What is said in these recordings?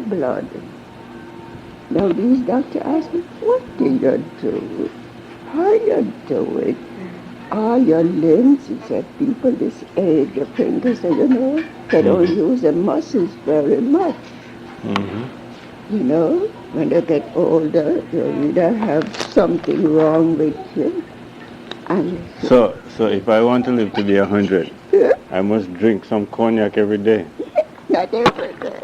blood. Now these doctors ask me, what do you do? How you do it? All your limbs, he said, people this age, your fingers, they don't use the muscles very much. You know, when they get older, you either have something wrong with you. And so if I want to live to be 100, I must drink some cognac every day. Not every day.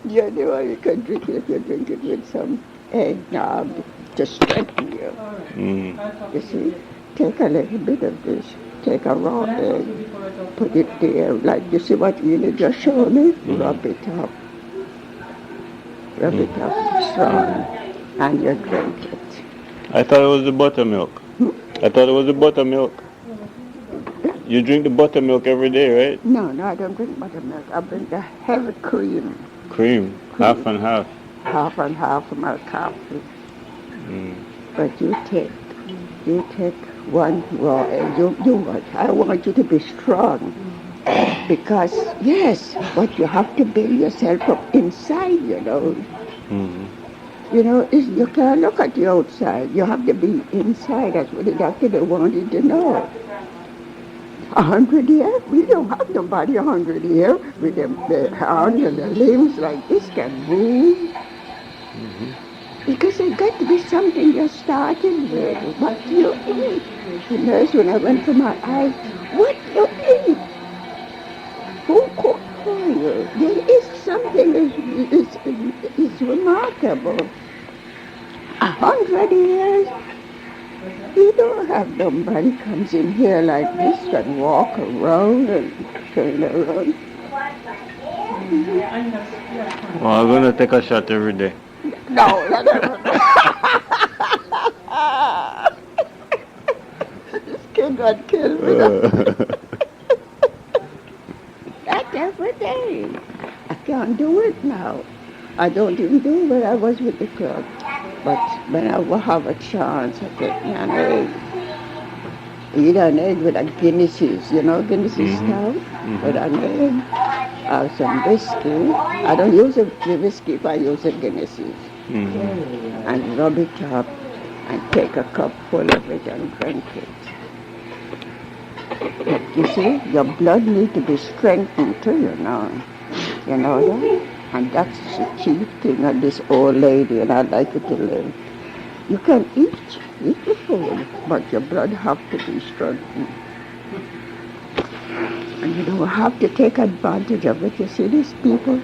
You know, you can drink it if you drink it with some eggnog to strengthen you. You see, take a little bit of this. Take a raw egg, put it there, like you see what you just showed me? Rub it up. Rub it up strong, and you drink it. I thought it was the buttermilk. I thought it was the buttermilk. You drink the buttermilk every day, right? No, I don't drink buttermilk. I drink the heavy cream. Cream, half and half. Half and half of my coffee. But you take one raw egg. I want you to be strong. Because, yes, but you have to build yourself up inside, you know. You know, you can't look at the outside. You have to be inside. That's what the doctor wanted to know. 100 years? We don't have nobody 100 years with the arms and the limbs like this can move. Because there's got to be something you're starting with. What you eat. The nurse, when I went for my eyes, what you eat? Who cooked for you? There is something is remarkable. 100 years? You don't have nobody comes in here like this and walk around and turn around. Well, I'm going to take a shot every day. No. This kid got killed me. That's every day. I can't do it now. I don't even do it when I was with the club. But when I will have a chance, I take me an egg. Eat an egg with a Guinnesses, you know, Guinnesses stout, with an egg. Have some whiskey. I don't use the whiskey if I use the Guinnesses. And rub it up and take a cup full of it and drink it. But you see, your blood needs to be strengthened too, you know. You know that? And that's the chief thing of this old lady, and I'd like you to live. You can eat the food, but your blood have to be strengthened. And you don't have to take advantage of it. You see, these people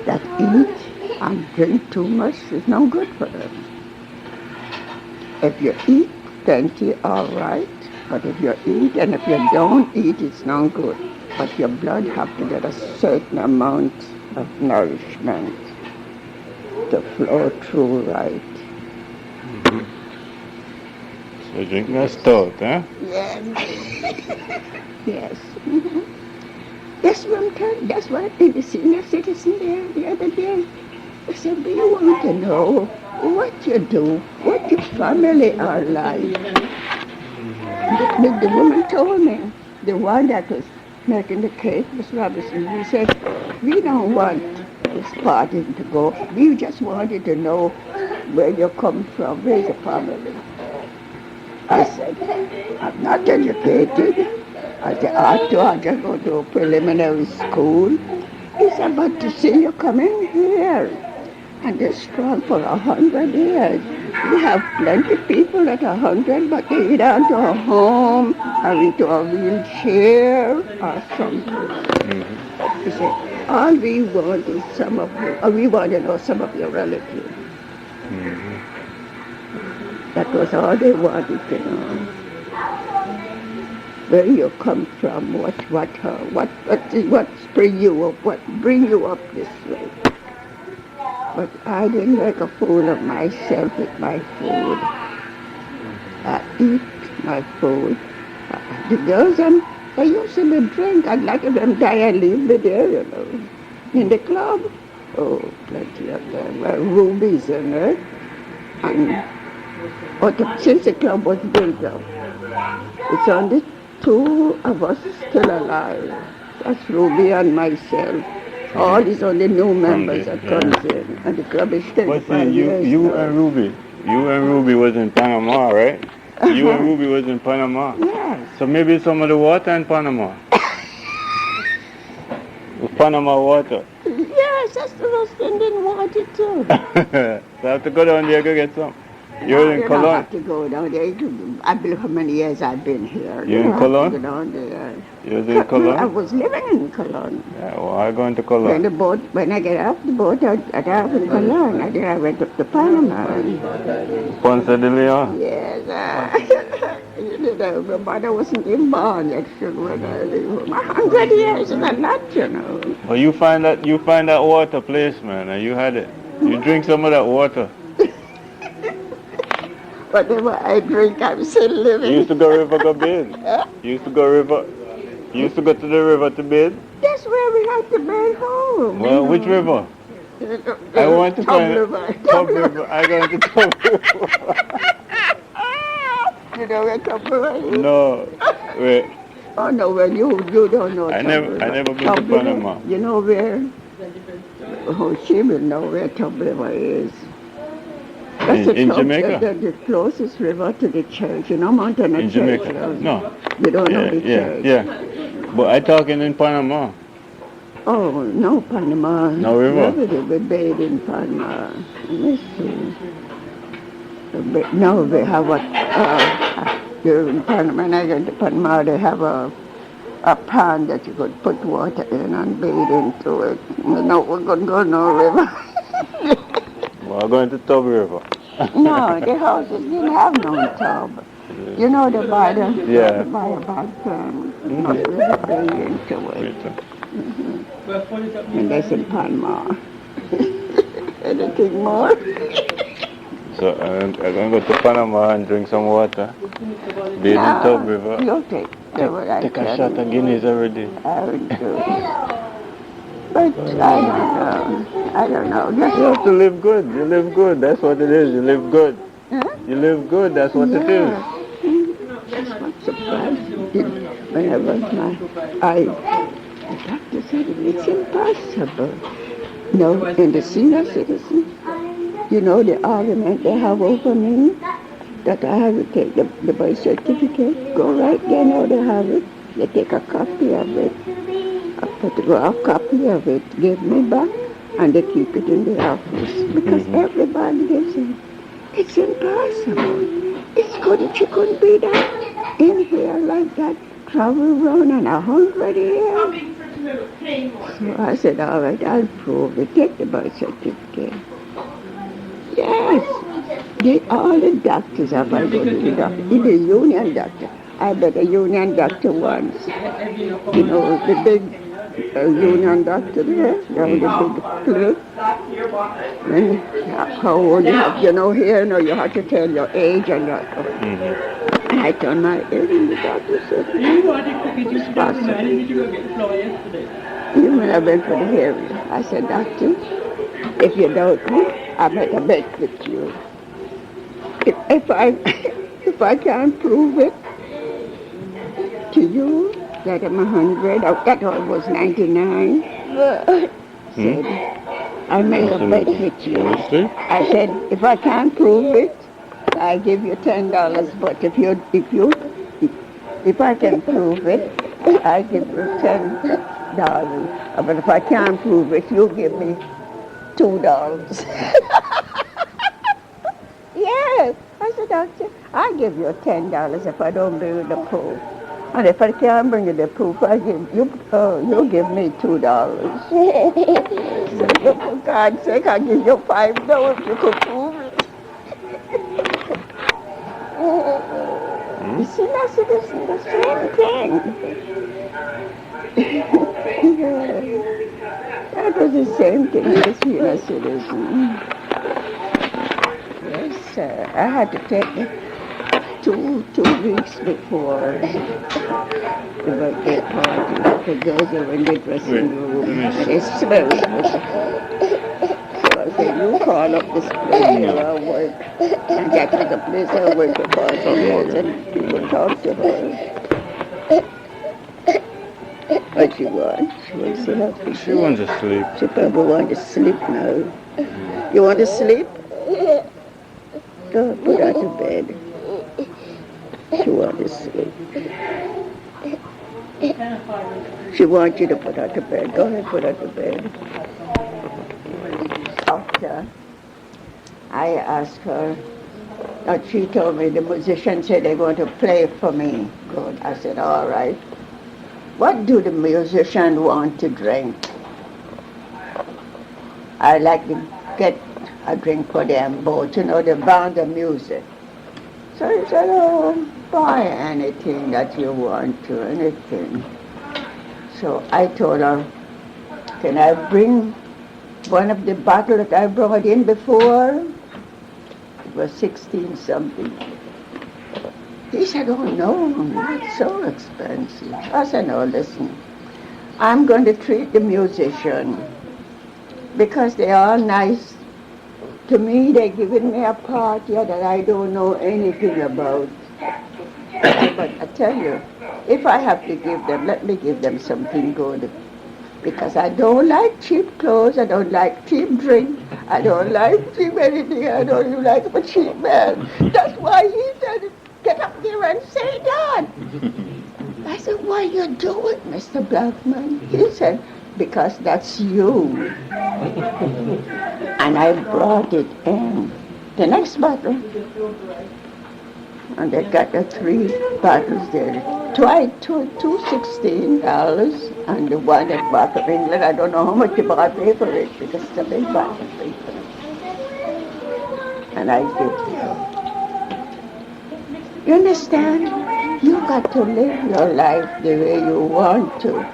that eat and drink too much is no good for them. If you eat plenty, all right. But if you eat and if you don't eat, it's no good. But your blood have to get a certain amount of nourishment to flow through right. So drinking a stout, huh? Yes. Yes. That's what I'm telling you. That's what the senior citizen there the other day. They said, do you want to know what you do, what your family are like? The woman told me, the one that was making the cake, Miss Robinson, he said, we don't want this party to go. We just wanted to know where you come from, where's your family. I said, I'm not educated. I said, I just go to a preliminary school. He said, but to see you coming here, and they're strong for 100 years. We have plenty of people at 100, but they either into a home or into a wheelchair or something. He said, all we want is some of you, or we want to know some of your relatives. That was all they wanted to know. Where you come from, what bring you up, what bring you up this way. But I didn't make a fool of myself with my food. I eat my food. The girls, they usually drink. A lot of them die and leave me there, you know. In the club, oh, plenty of them. Well, rubies in it. But since the club was built up, it's only 2 of us still alive. That's Ruby and myself. All these only new members there, that yeah. comes in, and the club is But see, 35 years you and Ruby was in Panama, right? You and Ruby was in Panama. Yes. So maybe some of the water in Panama. Panama water. Yes, that's the most sending water too. So I have to go down there to get some. No, You're in you don't Cologne. have to go down there. I believe how many years I've been here. You You in don't have to Cologne? go down there. You're in I Cologne? was living in Cologne. Yeah, well, I go into When Cologne. when I get off the boat, I got off in Cologne. And then I went up to Panama. Ponce de Leon. Yes. You know, my mother wasn't even born yet when I leave home. 100 years is a lot, you know. But you find that water place, man, and you had it. You drink some of that water. Whatever I drink, I'm still living. You used to go river go bathe. You used to go river. You used to go to the river to bathe. That's where we had to bathe home. Well, which river? I want to find Tub River. I go into Tub River. You know where Tub River is? No, wait. Oh no, well you don't know. I never been to Tub River. Panama. You know where? Oh, she will know where Tub River is. That's In the Jamaica? The closest river to the church. You know Mountain In Church? Jamaica? No. You don't know the church? Yeah. But I talking in Panama. Oh, no, Panama. No river? We bathe in Panama. Let me see. No, they have in Panama, when I get to Panama, they have a pond that you could put water in and bathe into it. No, we're going to go no river. Well, I'm going to Tub River. No, the houses didn't have no tub. You know the by the Yeah. by about not really bathe into it. And that's in Panama. Anything more? So I'm going to go to Panama and drink some water. Bathe in Tub River. You'll take Take a shot of Guinness every day. I would do. But I don't know. You have to live good. You live good. That's what it is. You live good. Huh? You live good. That's what it is. That's what surprised me. When I was the doctor said it's impossible. No, in the senior citizen, you know the argument they have over me, that I have to take the birth certificate, go right there, now they have it, they take a copy of it, a photograph copy of it, give me back, and they keep it in the office, because everybody gives it. It's impossible. It's good that you couldn't be that in here like that, travel around in 100 years. So I said, all right, I'll prove it. Take the birth certificate. Yes. All the doctors have I go to the doctor. Even the union doctor. I bet a union doctor once. You know, the big union doctor there, the big cliff. And how old you have, here, you have to tell your age and your... And I turned my head and the doctor said, it's possible. Even when I went for the hearing, I said, doctor, if you doubt me, I make a bet with you. If I can't prove it to you that I'm 100, that was 99, said, I make a bet with you. I said, if I can't prove it, I give you $10. But if I can prove it, I give you $10. But if I can't prove it, you give me $2. Yes, I said, doctor, I give you $10 if I don't bring you the proof. And if I can't bring you the proof, I give you give me $2. So, for God's sake, I give you $5 if you could prove it. You see, that's the same thing. That was the same thing with the senior citizen. Yes, I had to take it 2 weeks before the birthday party, because those are in the dressing room, and it smells. So I said, you call up this place where I work, and that was the place I work for years, and people talk to her. What she wants? She wants to have to She sleep. wants to sleep. She probably wants to sleep now. You want to sleep? Go put her to bed. She wants to sleep. She wants you to put her to bed. Go ahead, put her to bed. After I asked her, and she told me the musician said they're going to play for me. Good. I said, all right. What do the musician want to drink? I like to get a drink for them both, the band of music. So he said, oh, buy anything that you want to, anything. So I told her, can I bring one of the bottles that I brought in before? It was 16 something. He said, oh no, that's so expensive. I said, no, listen, I'm going to treat the musician because they are nice. To me, they're giving me a party that I don't know anything about. But I tell you, if I have to give them, let me give them something good. Because I don't like cheap clothes, I don't like cheap drink, I don't like cheap anything, I don't even like a cheap man. That's why he said, get up there and say that. I said, why you do it, Mr. Blackman? He said, because that's you. And I brought it in. The next bottle. And they got the 3 bottles there. Two $16, and the one that bought from England, I don't know how much you bought pay for it, because it's a big bottle. And I give them. You understand? You got to live your life the way you want to.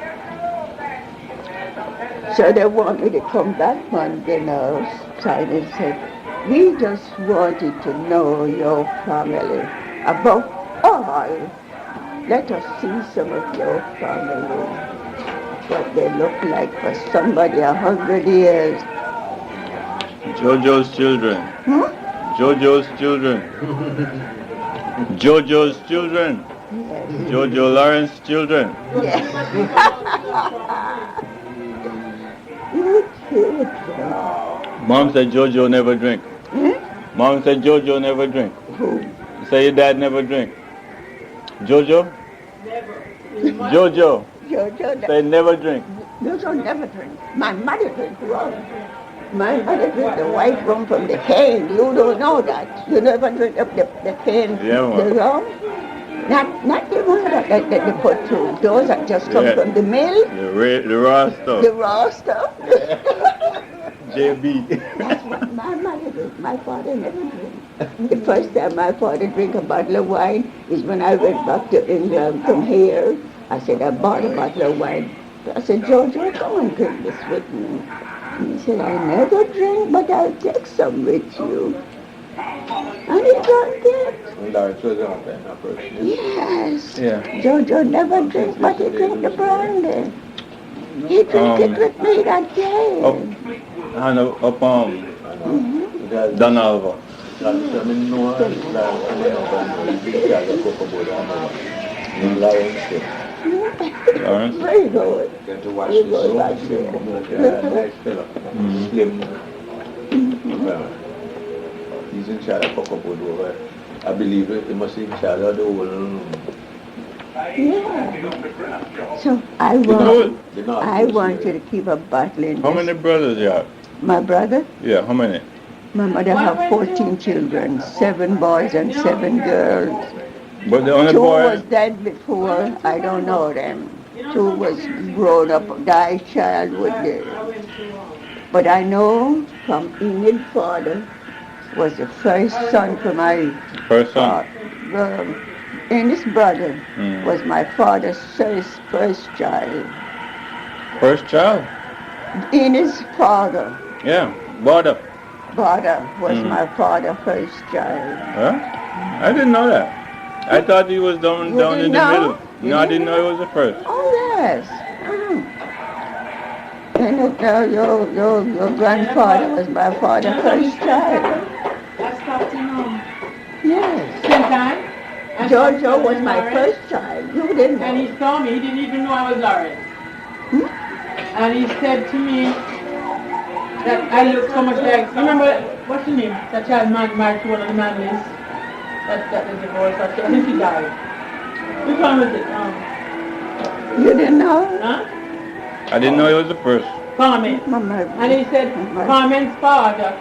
So they want me to come back Monday now, Simon said, we just wanted to know your family. Above all, let us see some of your family. What they look like for somebody 100 years. Jojo's children. Hmm? Jojo's children. Jojo's children. Yes. Jojo Lawrence's children. Yes. You children. Mom said Jojo never drink. Hmm? Mom said Jojo never drink. Who? Say your dad never drink. Jojo? Jojo. Jojo. Say never drink. Jojo never drink. My mother drank rum. My mother drank the white rum from the cane. You don't know that. You never drink up the cane, the rum. Not the one that they put through. Those that just come from the mill. The raw stuff. The raw stuff. JB. That's what my mother did. My father never drank. The first time my father drank a bottle of wine is when I went back to England from here. I said, I bought a bottle of wine. I said, Jojo, come and drink this with me. And he said, I never drink, but I'll take some with you. And he drank it. Yes. Yeah. Jojo never drank, but he drank the brandy. He drank it with me that day. Up Donalva. Lawrence? Very good. Get to watch this show. Nice fella. Slim. He's in charge of Cocoa over. I believe it. He must be in charge of the whole. Yeah. So I want you to keep a bottle in How this. many brothers you have? My brother? Yeah, how many? My mother had 14 children, 7 boys and 7 girls. But the only 2 boy? was dead before, I don't know them. 2 was grown up, died childhood there. But I know from Enid's father was the first son for my First son? Enid's brother was my father's first child. First child? Enid's father. Yeah, Bada. Bada was my father's first child. Huh? I didn't know that. I thought he was down in the middle. No, I didn't know he was the first. Oh, yes. And your grandfather was my father's first child. That's platinum. Yes. Sometimes. Jojo was my first child. You didn't And know. he saw me, he didn't even know I was Lawrence. And he said to me that I look so much like, remember, what's the name? That child married to one of the families that the divorce. I think he died. Which one was it? You didn't know? Huh? I didn't know he was the first. Carmen. Mama. And he said Carmen's father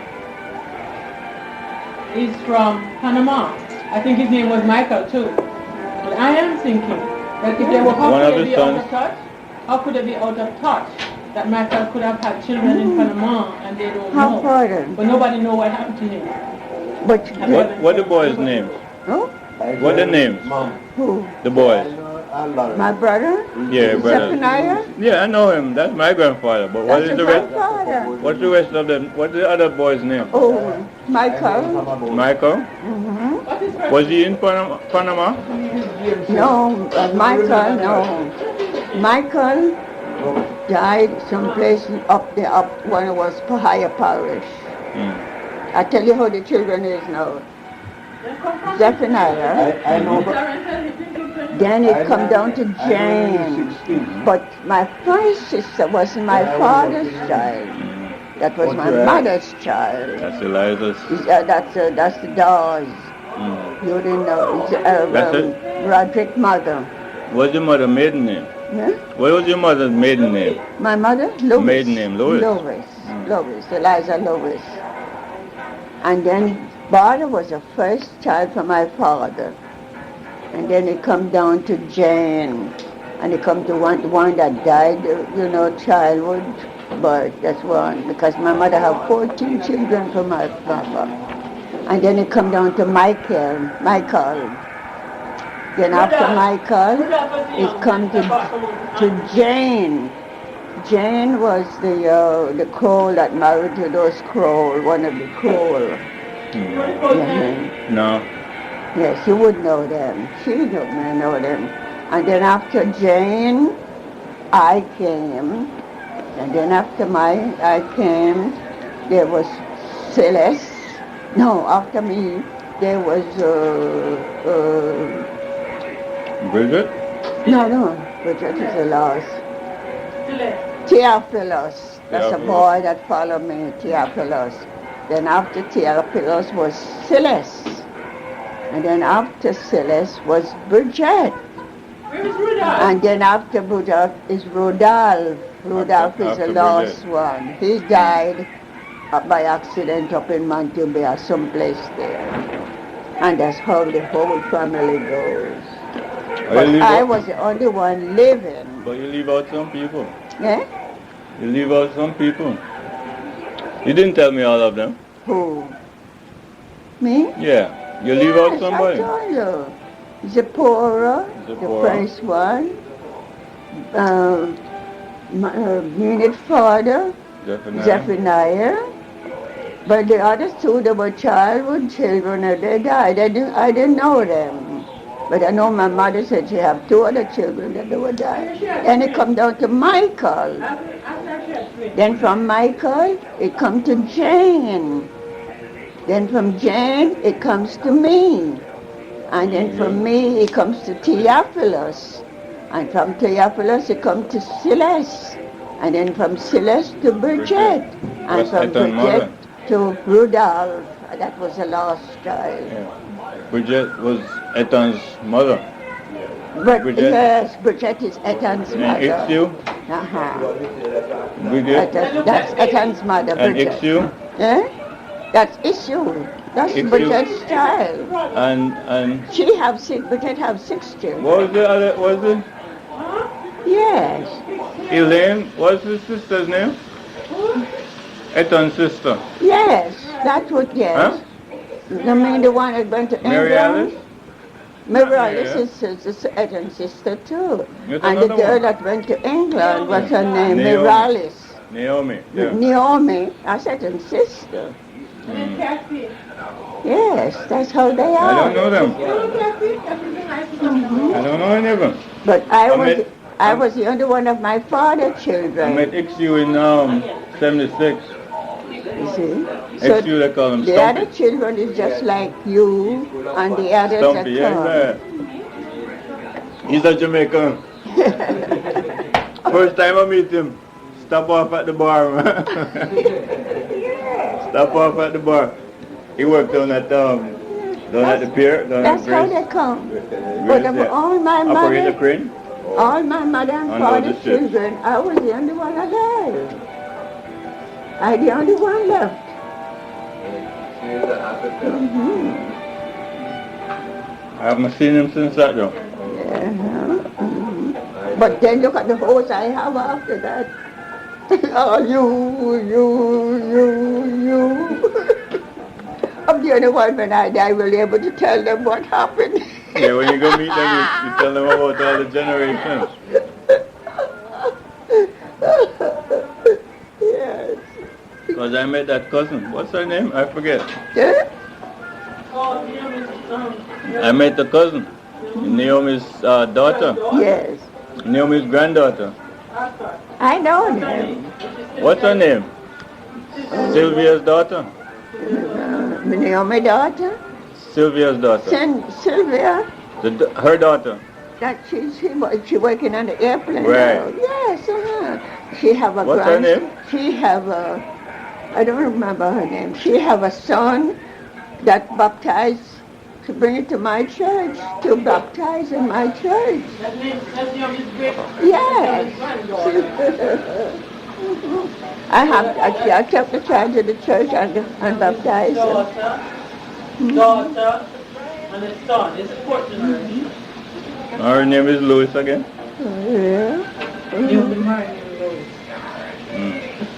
is from Panama. I think his name was Michael too. But I am thinking that if they were, how could they be out of touch? How could they be out of touch? That Michael could have had children in Panama and they don't know. But nobody know what happened to him. But What the boys' names? who? What the names? Who? The boys. My brother? Yeah, brother. Zephaniah? Yeah, I know him. That's my grandfather. But what That's is the my rest? father. What's the rest of them? What's the other boy's name? Oh, Michael. Michael? Mm-hmm. Was he in Panama? No, Michael, no. Michael died someplace up there, up when it was higher parish. I tell you how the children is now. Zephaniah. I know, Then it come down to Jane. But my first sister was my father's child. That was my mother's child. That's Eliza's. That's the Dawes. You didn't know. That's it? Roderick's mother. What's your mother's maiden name? Huh? What was your mother's maiden name? My mother? Lois. Maiden name, Lois. Lois, Eliza Lois. And then Barter was the first child for my father. And then it come down to Jane. And it come to one that died, childhood birth. That's one. Because my mother had 14 children from my father. And then it come down to Michael. Then after Michael, it come to Jane. Jane was the crow that married to those crow, one of the crow. Yeah. No. Yes, you would know them. She would know them. And then after Jane, I came. And then after I came, there was Celeste. No, after me, there was Bridget? No, Bridget is the last. Theophilus. That's a boy that followed me, Theophilus. Then after Theophilus was Celeste. And then after Celeste was Bridget. Where is Rudolph? And then after Bridget is Rudolph. Rudolph is the last one. He died by accident up in Montubia, someplace there. And that's how the whole family goes. But I was the only one living. But you leave out some people. Yeah? You leave out some people. You didn't tell me all of them. Who? Me? Yeah. You leave out somebody. I told you. Zipporah, the first one. Minute father, Zephaniah. But the other two, they were childhood children and they died. I didn't know them. But I know my mother said she had two other children that they were dying. Then it come down to Michael. Then from Michael, it come to Jane. Then from Jane, it comes to me. And then from me, it comes to Theophilus. And from Theophilus, it comes to Celeste. And then from Celeste to Bridget. And from Bridget to Rudolph. That was the last child. Yeah. Bridget was Ethan's mother. But Bridget? Yes, Bridget is Ethan's mother. And Ixu? Bridget? That's Ethan's mother, Bridget. And Ixu? Eh? That's Ixu. That's Ixu. Bridget's child. And Bridget have 6 children. What was the other, was it? Yes. Elaine, what's his sister's name? Ethan's sister. Yes, that's what, yes. Huh? I mean the one that went to England? Mary Alice? Mary Alice is Ethan's sister too. And the girl that went to England, what's her name? Mary Alice. Naomi. Yeah. Naomi, that's Ethan's sister. Yes, that's how they are. I don't know them. I don't know any of them. But I was the only one of my father's children. I met Ixu in 76. You see? So they call him the Stumpy. other children is just like you and the others Stumpy, that come. yeah. He's a Jamaican. First time I meet him, stop off at the bar, man. Stop off at the bar. He worked down at the pier, down That's at how Grace. they come. Grace, But yeah. all my Operator mother, crane. all my mother and On father's the ship. children, I was the only one alive. I the only one left. I haven't seen him since that, though. But then look at the horse I have after that. Oh, you. I'm the only one when I die will be able to tell them what happened. Yeah, when you go meet them, you tell them about all the generations. Yes. Because I met that cousin. What's her name? I forget. Yeah? I met the cousin. Naomi's daughter. Yes. Naomi's granddaughter. I know them. What's her name? Sylvia's daughter. Naomi daughter, Sylvia's daughter. Sylvia, Her daughter. that she working on the airplane Right. now. Yes, She have a What's her name? She have a, I don't remember her name. She have a son that baptized, to bring it to my church, to baptize in my church. Yes. I took the child to the church and baptized him. Daughter, and a son. It's important. Her name is Louis again. Yeah. You'll be married in Louis.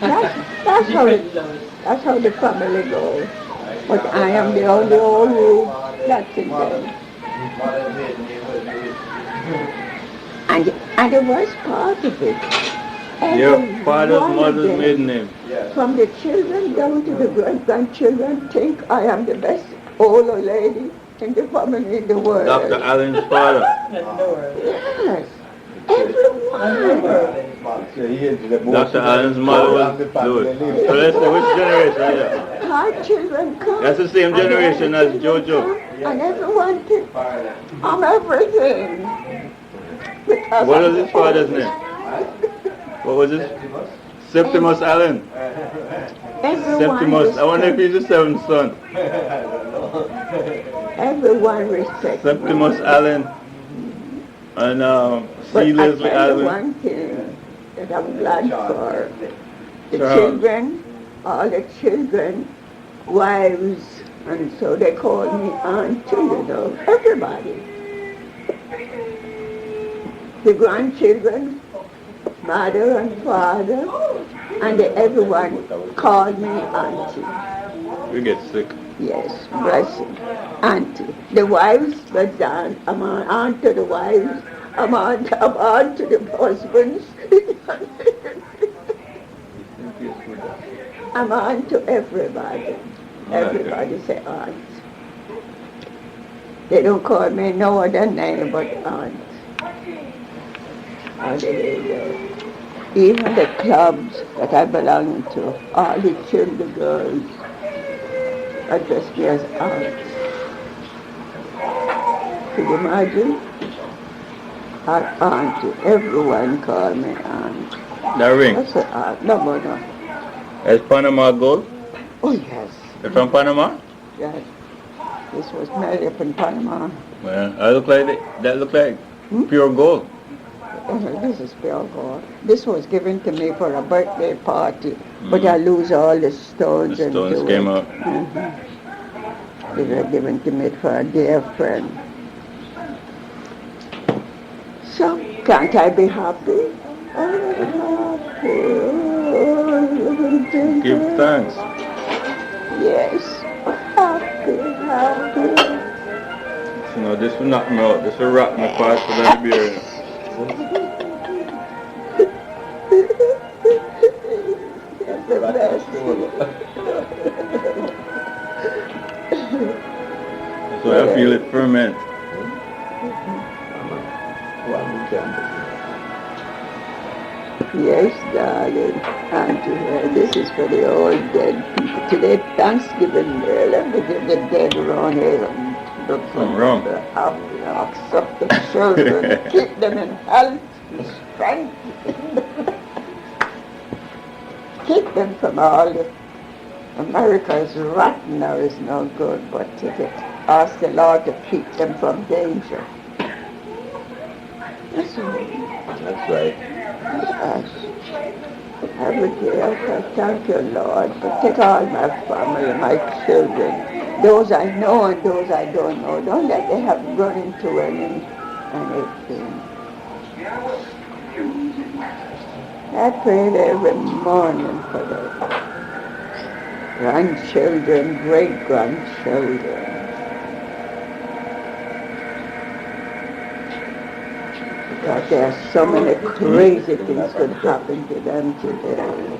That's how the family goes. But I am the only old root that's in there. And the worst part of it, Your father's mother's maiden name. from the children down to the grandchildren, think I am the best old lady in the family in the world. Dr. Allen's father. Yes. Everyone. Dr. Allen's mother was Louis. So let's say which generation is that? Our children come. That's the same generation as Jojo. And everyone thinks I'm everything. Because What I'm was his father's name? What was it? Septimus Allen. Septimus. I wonder if he's the seventh son. Everyone respects Septimus Allen and But C. I Leslie tell you Allen. one thing that I'm glad for. The Sure. children, all the children, wives, and so they call me auntie, everybody. The grandchildren, mother and father, and everyone called me auntie. We get sick. Yes, blessing. Auntie. The wives, but I'm an aunt to the wives. I'm aunt to the husbands. I'm aunt to everybody. Everybody say aunt. They don't call me no other name but aunt. Hallelujah. Even the clubs that I belong to, all the children, girls, address me as aunt. Could you imagine? Auntie. Everyone call me aunt. That ring. That's an aunt. No. Is Panama gold? Oh, yes. You're from Panama? Yes. This was made up in Panama. Well, that look like pure gold. This is pure gold. This was given to me for a birthday party, but I lose all the stones. The stones came out. They were given to me for a dear friend. So, can't I be happy? I'm happy. Give thanks. Yes. Happy. You know, this will knock me out. This will rock my past for that beer. That's the best. So I feel it ferment. Yes, darling. Auntie, this is for the old dead people. Today, Thanksgiving, let me give the dead around here Some rum. accept the children, keep them in health, friend. Keep them from all the America is rotten now, is no good, but ask the Lord to keep them from danger. That's right. Yes. Every day I say, thank you, Lord, protect all my family, my children, those I know and those I don't know. Don't let them have run into anything. I pray every morning for the grandchildren, great-grandchildren. Because there are so many crazy things could happen to them today.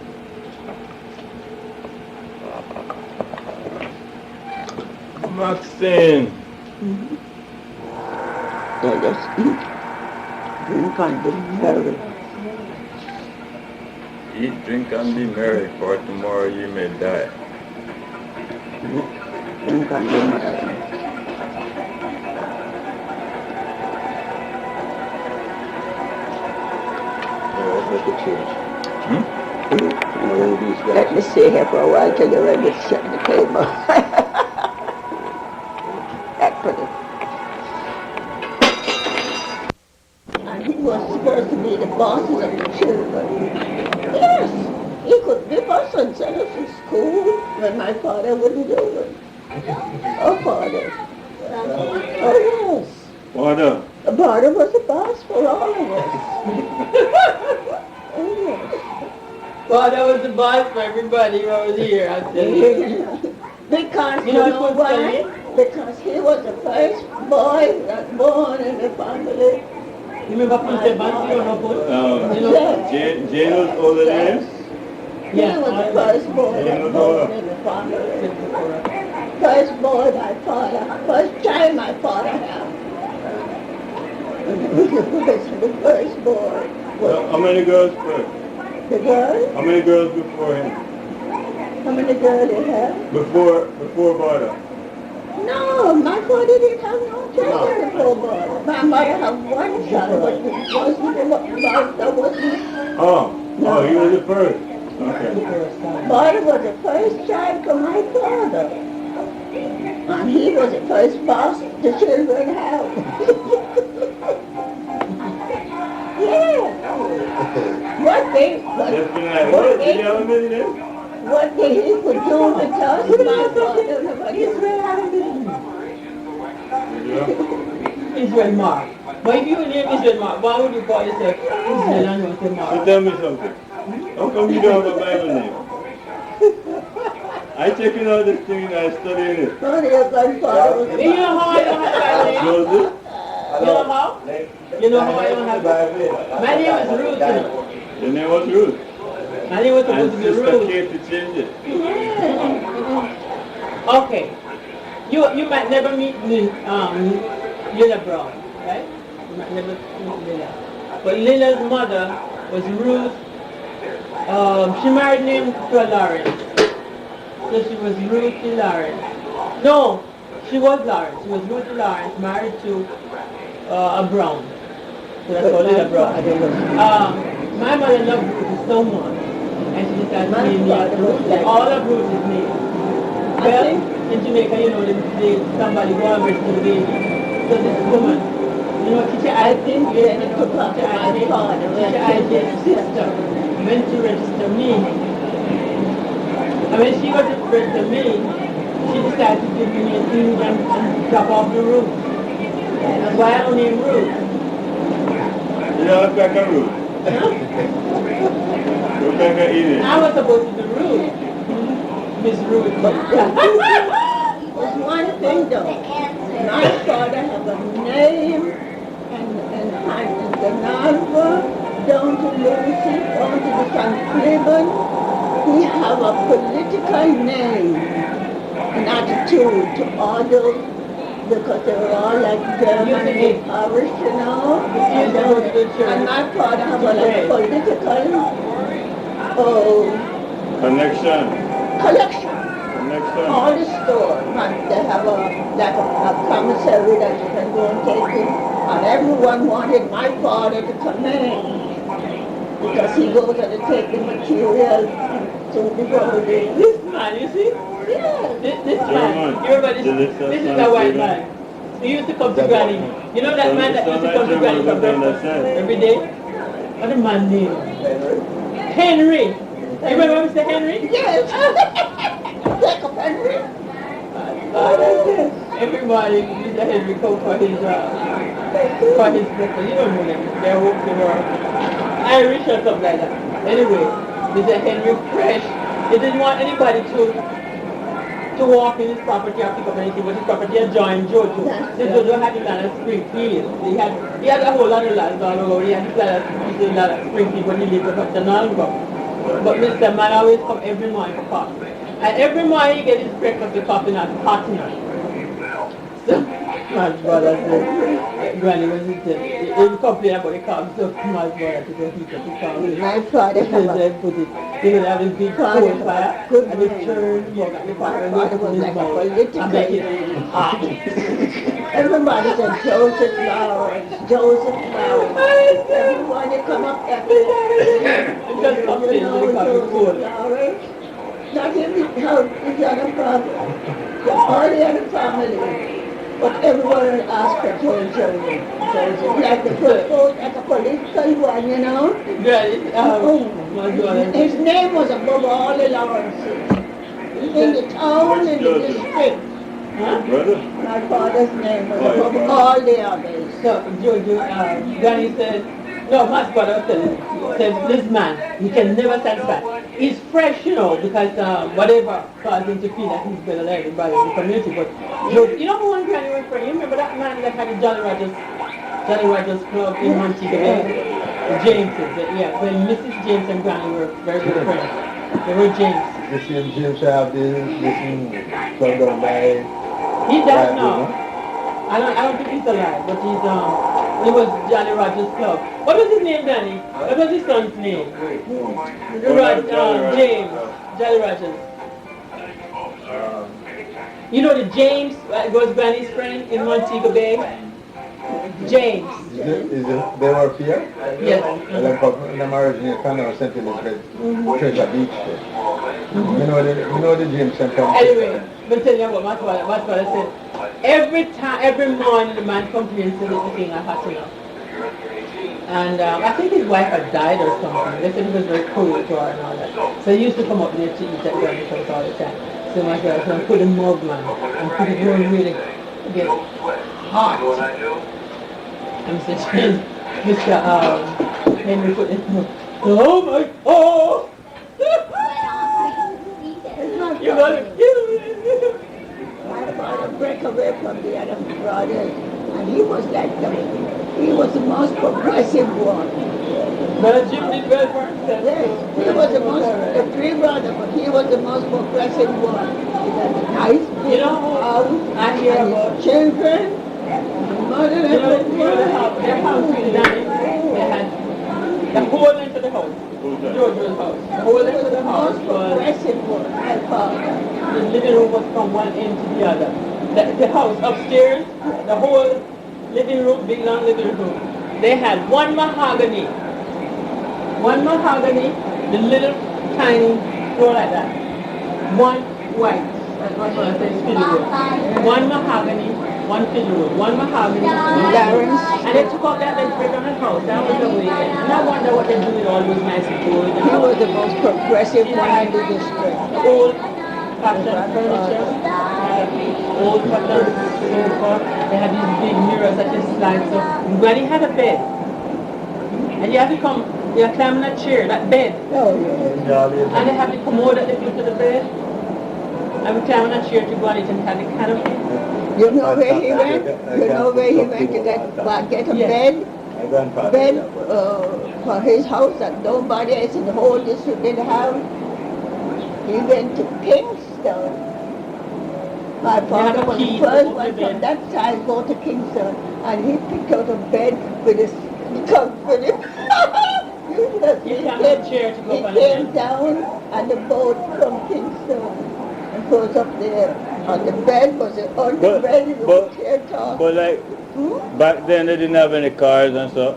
Maxine. They just eat, drink and be merry. Eat, drink, and be merry, for tomorrow you may die. Drink and be merry. Make a change. Let me stay here for a while till you're ready to set the table. That put it. And he was supposed to be the bosses of the children. Yes, he could give us and send us to school when my father wouldn't do it. Oh, Father. Oh, yes. Father. Father was the boss for all of us. Oh, yes. Well, that was the boss for everybody who was here, I tell you. Because You know why? Because he was the first boy that born in the family. You remember Prince Bansi or no Put? Jane was older than him? He was the first boy that born in the family. First boy my father, first child my father had. He was the first boy. How many girls first? The girl? How many girls before him? How many girls they have? Before father? No, my father didn't have no children before mother. My mother had one child, but it wasn't. Oh, he was the first. Okay. Mother was the first child for my father. And he was the first boss the children had. Yeah. What thing he could do with us, my father never did. Israel Mark. But if you name Israel Mark, why would you call yourself Israel and not So Mark? tell me something. How come you don't have a Bible name? I checking out this thing and I studying it. Only your grandfather was You know how I don't have Bible name? Joseph? You know how? You know how I don't have Bible name? My name is Ruth. Your name was Ruth. My name was supposed And to be Sister Ruth. Kate to change it. Okay. You might never meet Lila Brown, right? You might never meet Lila. But Lila's mother was Ruth. She married named Lawrence. So she was Ruth Lawrence. No, she was Lawrence. She was Ruth Lawrence, married to a Brown. So that's called Lila Brown. My mother loved Ruth so much. And she decided to name me all of Ruth's names. Well, in Jamaica, you know, somebody go and register the baby. So this woman, you know, teacher Ivy, teacher Ivy's sister went to register me. And when she got to register me, she decided to give me a thing and drop off the roof. That's why I don't name Ruth. You don't look like a Ruth. Look like a Edith. I was supposed to be Ruth. Miss Ruth. There's one thing though. My father have a name and the number down to Lucy, down to the San Cleveland. He have a political name and attitude to all those because they were all like German Irish, you know. And my father have a like political Connection. collection. Connection. All the stores, they have a commissary that you can go and take in, and everyone wanted my father to come in. because he goes and take the material to the building. This man, you see? Yeah. This man, you remember this is a white man. He used to come to Granny. You know that man that used to come to Granny for breakfast every day? What a man name? Henry. You remember Mr. Henry? Yes. Jacob Henry. Everybody, Mr. Henry come for his breakfast. You don't know them. They're walking around. Irish or something like that. Anyway, Mr. Henry Fresh, he didn't want anybody to walk in his property or pick up anything, but his property adjoined Jojo. Then Jojo had the land at Springfield. He had a whole lot of lands all over. He had the land at Springfield when he lived up at Janalgo. But Mr. Man always come every morning for coffee. And every morning he get his breakfast with coffee and hot milk. So my brother said, Granny was he complained about the coffee, so my brother to go heat up the coffee. My father He would have a big coal fire and he turned mug at the fire and father was like a political. and make it hot. Everybody said Joseph Lawrence, Joseph Lawrence. Everybody come up after Just come in with the coffee cold. Lawrence. Not even help the other family. All the other family. But everyone asked for Joseph. Like the first like a political one, you know. My brother. His name was above all the Lawrences. In the town, in the district. Huh? Brother? My father's name was above all the others. So Jojo, Granny said, no, my brother said, this man, he can never satisfy. He's fresh, you know, because whatever caused him to feel that he's better than everybody in the community. But you know who one Granny was friend? You remember that man that had the Jolly Rogers Club in Montego Bay? The Jameses, yeah. When Mrs. James and Granny were very good friends. They were James. The same James have this club down by... He died now. I don't think he's alive, but he was Jolly Rogers Club. What was his name, Danny? What was his son's name? James. Jolly Rogers. You know the James was Granny's friend in Montego Bay? James. Is it, they were here? Yes. And then from the marriage in Canada, St. Elizabeth, Treasure Beach. You know the James Center. Anyway, but tell you what my father said. Every morning the man complains that the thing are hot enough. And I think his wife had died or something. They said he was very cruel to her and all that. So he used to come up there to eat at Granny's house all the time. So my father said, put a mug, man, and put it going really get hot. And Mr. Henry put it, oh my, oh! You got to kill me. My father broke away from the other brothers, and he was like he was the most progressive one. But Jim did well for himself. Yes, he was the most, the three brothers, but he was the most progressive one. He had a nice big house, I hear and about his children, mother and their house in Danny. They had the whole length of the house. George's house. The whole length of the house was progressive one, my father. the living room was from one end to the other. The house upstairs, the whole living room, big long living room. They had one mahogany, the little tiny floor like that. One white, that's what I say, fiddle room. One mahogany, one fiddle room, one mahogany, one Lawrence. and they took out that bed straight on the house. That was the way. And I wonder what they do with all those nice gold. He was the most progressive one in the district. Old fashioned furniture, old fashioned sofa. They had these big mirrors that just slide. So Granny had a bed. And you have to come, you have to climb on a chair, that bed. Oh, yeah. And they have the commode at the foot of the bed. I would climb on a chair to go on it and have the canopy. You know where he went? You know where he went to get a bed? Bed for his house that nobody else in the whole district did have. He went to Kingston. My father was the first one from that side go to Kingston, and he picked out a bed with his comforter. He came down on the boat from Kingston and goes up there. On the bed was on the bed in the chair top. But like, back then they didn't have any cars and so.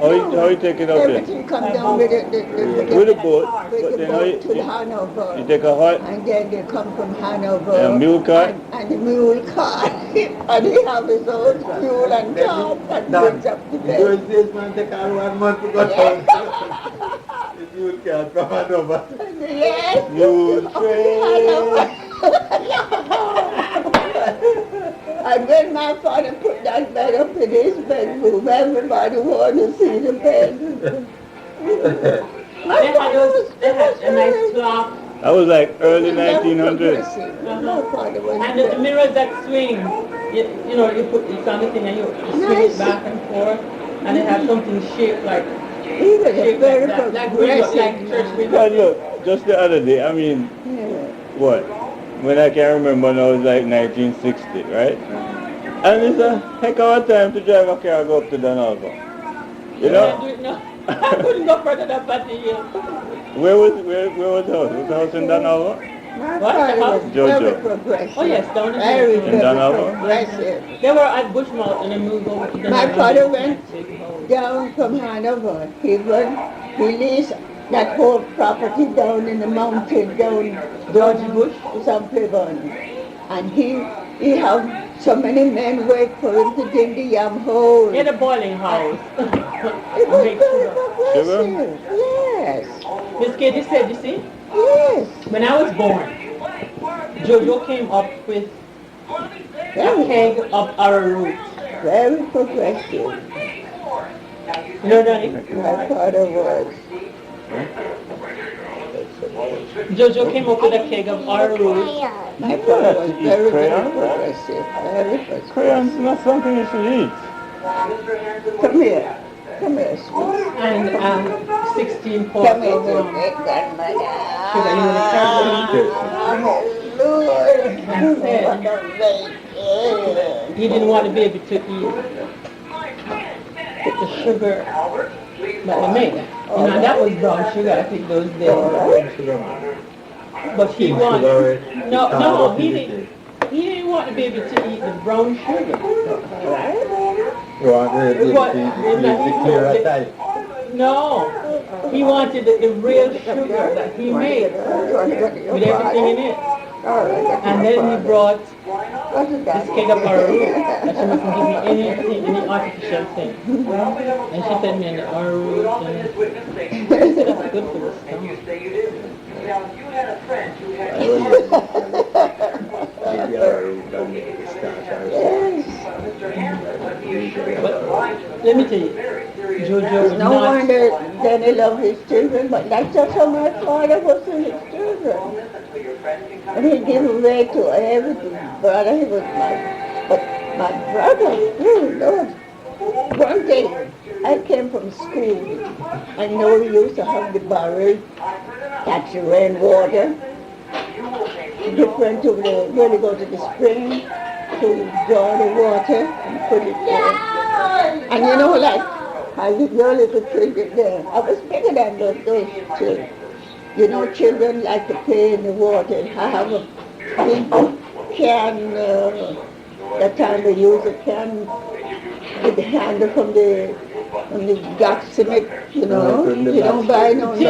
How you take it up there? Everything come down with With a boat, with but the then how boat to you Hanover. take a hot And then they come from Hanover. and mule cart? And the mule cart. And he have his own mule and cart and brings up the In bed. those days, man, take all 1 month to go down. If you can't come over. Yes. Mule train. And when my father put that bed up in his bedroom, everybody wanted to see the bed. They had a nice clock. That was like early Very 1900s. progressive. My father was And the mirrors that swing, you know, it's on the thing and you swing it back and forth, and they have something shaped like he was a shaped very like that, like window, progressive like church man. window. But look, just the other day, I mean, Yeah. what? When I can remember now, it was like 1960, right? And it's a heck of a time to drive a car and go up to Donalva. You know? No, I couldn't go further than Patty Hill. Where was the house? Was the house in Donalva? My What? father was Jojo. very progressive. Oh yes, down the Very, hill. In very Donalva? progressive. They were at Bushmouth and they moved over to the My Donalva. father went down from Hanover. He leased that whole property down in the mountain, down George Bush. Some Plebon. And he had so many men work for him to dig the yam hole. He had a boiling house. It was Make very sugar. progressive. Yes. Miss Katie said, you see, Yes. when I was born, Jojo came up with a Very, keg of arrowroot. very progressive. You know, Donnie? My father was. Jojo came up with a keg of arrowroot. My father was very, very Crayon? progressive. Very progressive. Crayons not something you should eat. Come here. Come here, sweet. And 16 pots Come here, of great grandmother. sugar. You know, Lord. And said What a baby. he didn't want the baby to eat the sugar that they made. You know, that was brown sugar, I think, those days. But he wanted, no, he didn't want the baby to eat the brown sugar. You want the What? clear type. No, he wanted the real sugar that he made with everything in it. And then he brought this keg of arrowroot that she mustn't give me any artificial thing. And she fed me on the arrowroot and she said that's good for the stomach. But let me tell you, Jojo was No not. wonder Danny loved his children, but that's just how my father was to his children. And he gave away to everything. Brother, he was but my brother, oh Lord. One day, I came from school. I know we used to have the barrel, catch the rainwater, different to when you go to the spring, to draw the water and put it there. And you know, like, I was your little children there. I was bigger than those children. You know, children like to play in the water. I have a big can, that time we used a can with the handle from the gutsmith, you know. You don't buy no And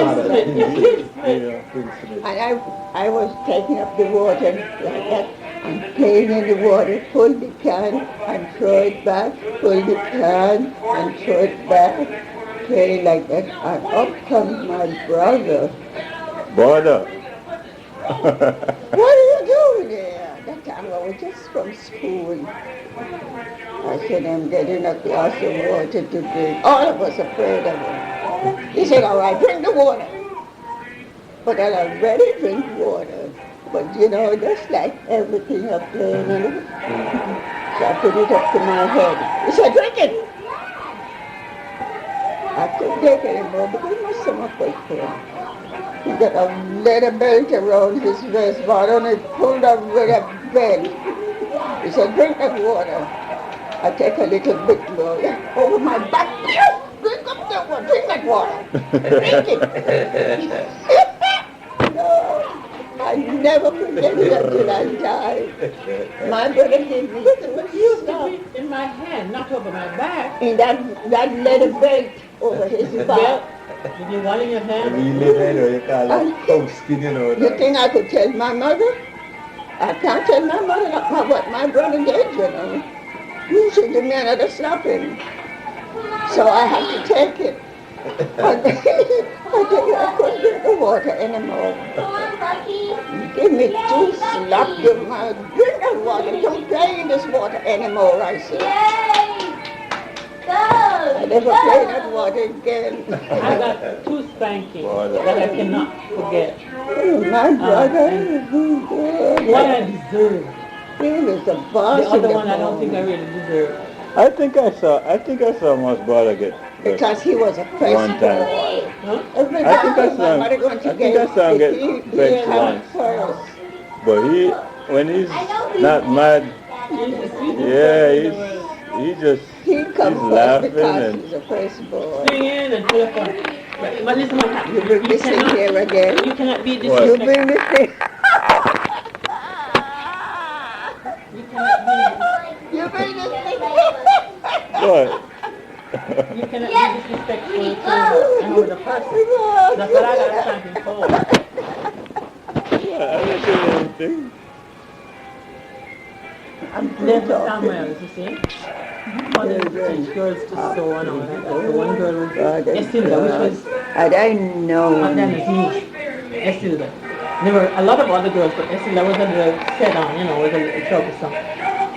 I was taking up the water like that and playing in the water, pull the can and throw it back, pull the can and throw it back, playing like that. And up comes my brother. Brother. What are you doing there? That time I was just from school. I said, I'm getting a glass of water to drink. All of us afraid of him. He said, all right, drink the water. But I already drink water. But you know, just like everything up there, you know. So I put it up to my head. He said, drink it. I couldn't take it anymore because my stomach was full. He got a leather belt around his waistband and he pulled up with a bed. He said, drink that water. I take a little bit more over my back. Drink up that water. Drink that water. Drink it. No, my I never forget it until I die. My brother gave me two slaps In my hand, not over my back. in that leather belt over his back. Did you want in your hand? You live anyway, you call that cow skin, you know. You think I could tell my mother? I can't tell my mother what my brother did, you know. You should give me another slapping. So I have to take it. I tell you, I couldn't drink the water anymore. Give me two slaps, give my drink the water. Don't play in this water anymore, I said. I never play that water again. I got two spankings that I cannot forget. My brother, One I deserved. he was the boss. The other one I don't think I really deserved. I think I saw my brother get Because he was a first one time. boy. Huh? Every I think I time saw my him- mother going to I think I saw him get he vexed came once. first. But when he's not mad, yeah, he's He come first laughing because and he's a first boy. Singing and telephone. But listen what You happened. bring this thing here again. You cannot be You disrespectful. bring this thing. You cannot You bring this thing. what? be. You cannot be disrespectful to another person. That's what I got something for. I didn't do anything. I'm There's talking. somewhere else, you see. Mothers teach girls to sew and all that. So one girl was Estilda, which was I don't know. Adina's niece. Estilda. There were a lot of other girls, but Estilda was a little set on, was a little troublesome.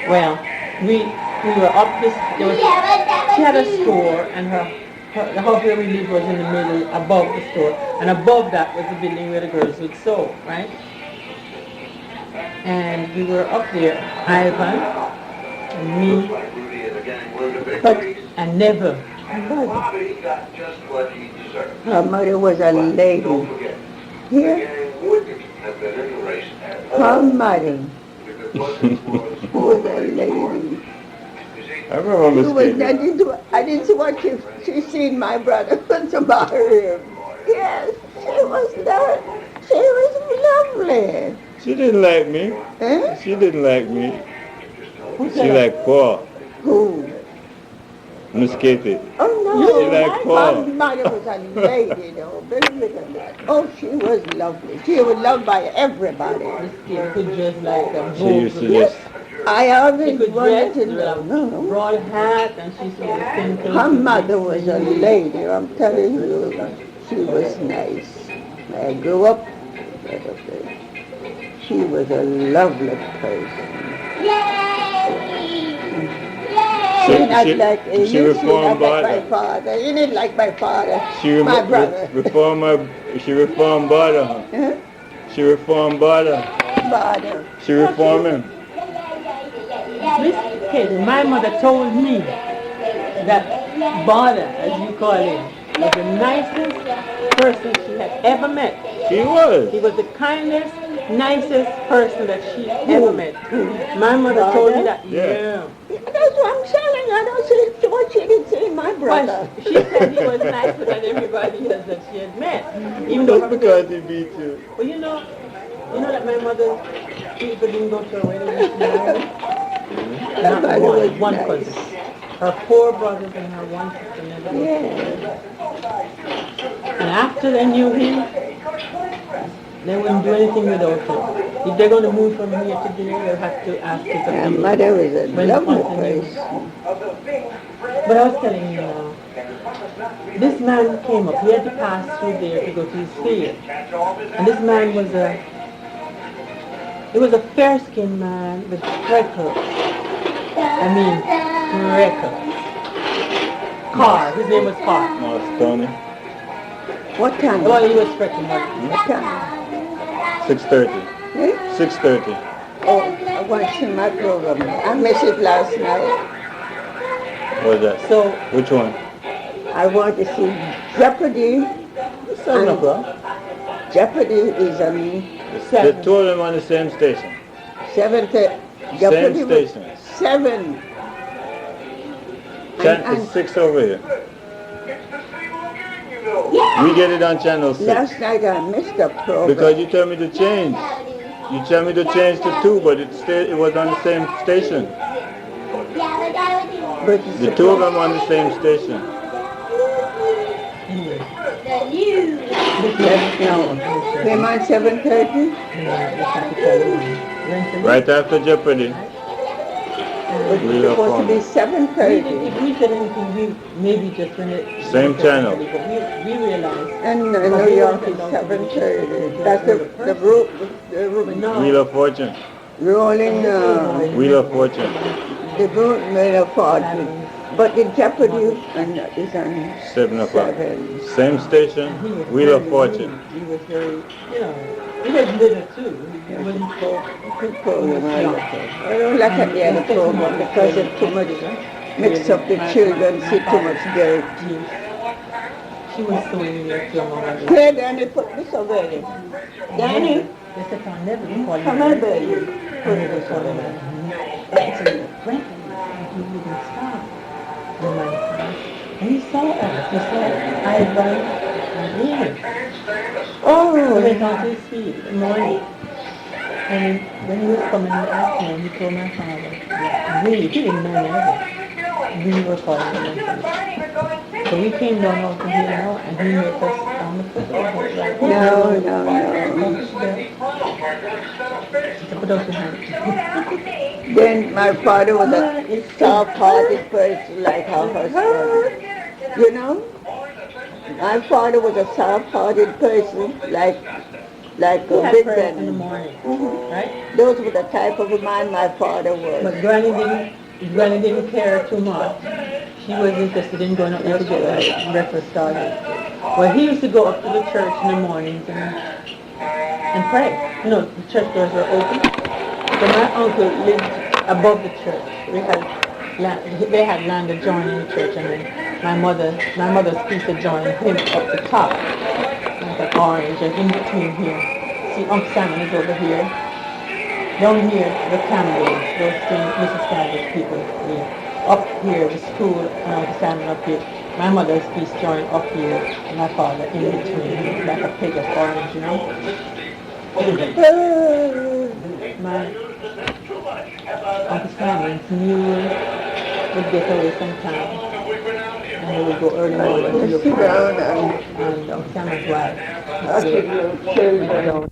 Well, we were up this, she had a store, and the house where we lived was in the middle, above the store, and above that was the building where the girls would sew, right? And we were up there, Ivan, and me, and Never. Her mother was a lady. Here, her mother was a lady. I remember She was, mistaken. I didn't see what she seen my brother was about him. Yes, she was that. She was lovely. She didn't like me. Eh? She didn't like me. Who She said liked Paul. who? Miss Katie. Oh no. She liked Paul. My mother was a lady though. Believe it or not. Oh, she was lovely. She was loved by everybody. This kid could dress like a She used to Yes. just, I She always could wanted dress to with a know. broad hat, and she used to sing to Her mother was a lady, I'm telling you. She was nice. I grew up with her. She was a lovely person. She not like she you, reformed not like my Bada. father. You didn't like my father, She my brother. She reformed Bada. Huh? She reformed Bada. Father. She reformed him. Miss Katie, my mother told me that Bada, as you call him, was the nicest person she had ever met. She was. He was the kindest, nicest person that she ever met. My mother told me that. Yeah. That's what I'm telling you. I don't see what she didn't see my brother. But she said he was nicer than everybody else that she had met. Even though Just because he beat you. Well, you know that my mother people didn't go to her wedding when she married? Not Everybody was one nice. cousin. Her 4 brothers and her 1 sister never went. Yeah. And after they knew him, they wouldn't do anything without him. If they're going to move from here to there, they'll have to ask his My opinion. mother was a When lovely once they knew. person. But I was telling you now, this man came up. He had to pass through there to go to his field. And this man was a fair-skinned man with freckles. I mean, freckles. Carr. His name was Carr. No, it's Tony. What time? Well, he was freckled. What time? 6:30. Eh? 6:30. Oh, I watched my program. I missed it last night. What was that? So, Which one? I want to see Jeopardy. 7 o'clock. Jeopardy is on They told him on the same station. 7th. Jeopardy Same was station. 7. It's 6 over here. We get it on channel 6. Last night I missed the program. Because you told me to change. You tell me to change to 2, but it was on the same station. But The 2 of them on the same station. no. Came on 7:30. Right after Jeopardy. It was supposed to be We 7:30. didn't, if we said anything, we maybe just when it... Same channel. But we realized... And New York is 7:30. That's the Wheel of Fortune. rolling, Wheel of Fortune. the Wheel of Fortune. But the Jeopardy is on 7 o'clock. 7. Same station. Wheel of Fortune. He was very, you know, he was little too. He wasn't so... Good program, I don't like at the other program because it's too much, mix up the children, see too much dirt. She was so in there to her. Here, Danny, put this over there. Danny, They said, I'll never be calling come her. here, baby. Put Never this call over her. there. I said, when he wouldn't stop. The man said, and he saw her. He said, I run and leave. Oh, So went on to his feet in the morning. And when he was coming in the afternoon, he told my father, he didn't know never. We were calling him. So we came down out to here now, and he met us on the football. Like, no. Put out your hand. Then my father was a soft-hearted person like her husband. You know? My father was a soft-hearted person like He had Big prayers in the Ben. morning, right? Those were the type of a man my father was. But Granny didn't care too much. She was interested in going up there to get a breakfast started. Well, he used to go up to the church in the mornings and pray. You know, the church doors were open. So my uncle lived above the church. They had land adjoining the church, and then my mother's piece adjoined him up the top, like an orange, and in between here. See, Uncle Simon is over here. Down here, the Campbells, those three Mrs. Campbell's people here. Up here, the school, and Uncle Simon up here. My mother's piece joined up here, and my father in between, like a pig of orange, you know? My Uncle Simon's knew would get away sometime, and they would go early morning to look Sit for down and Uncle Simon's wife. I said, "Little children."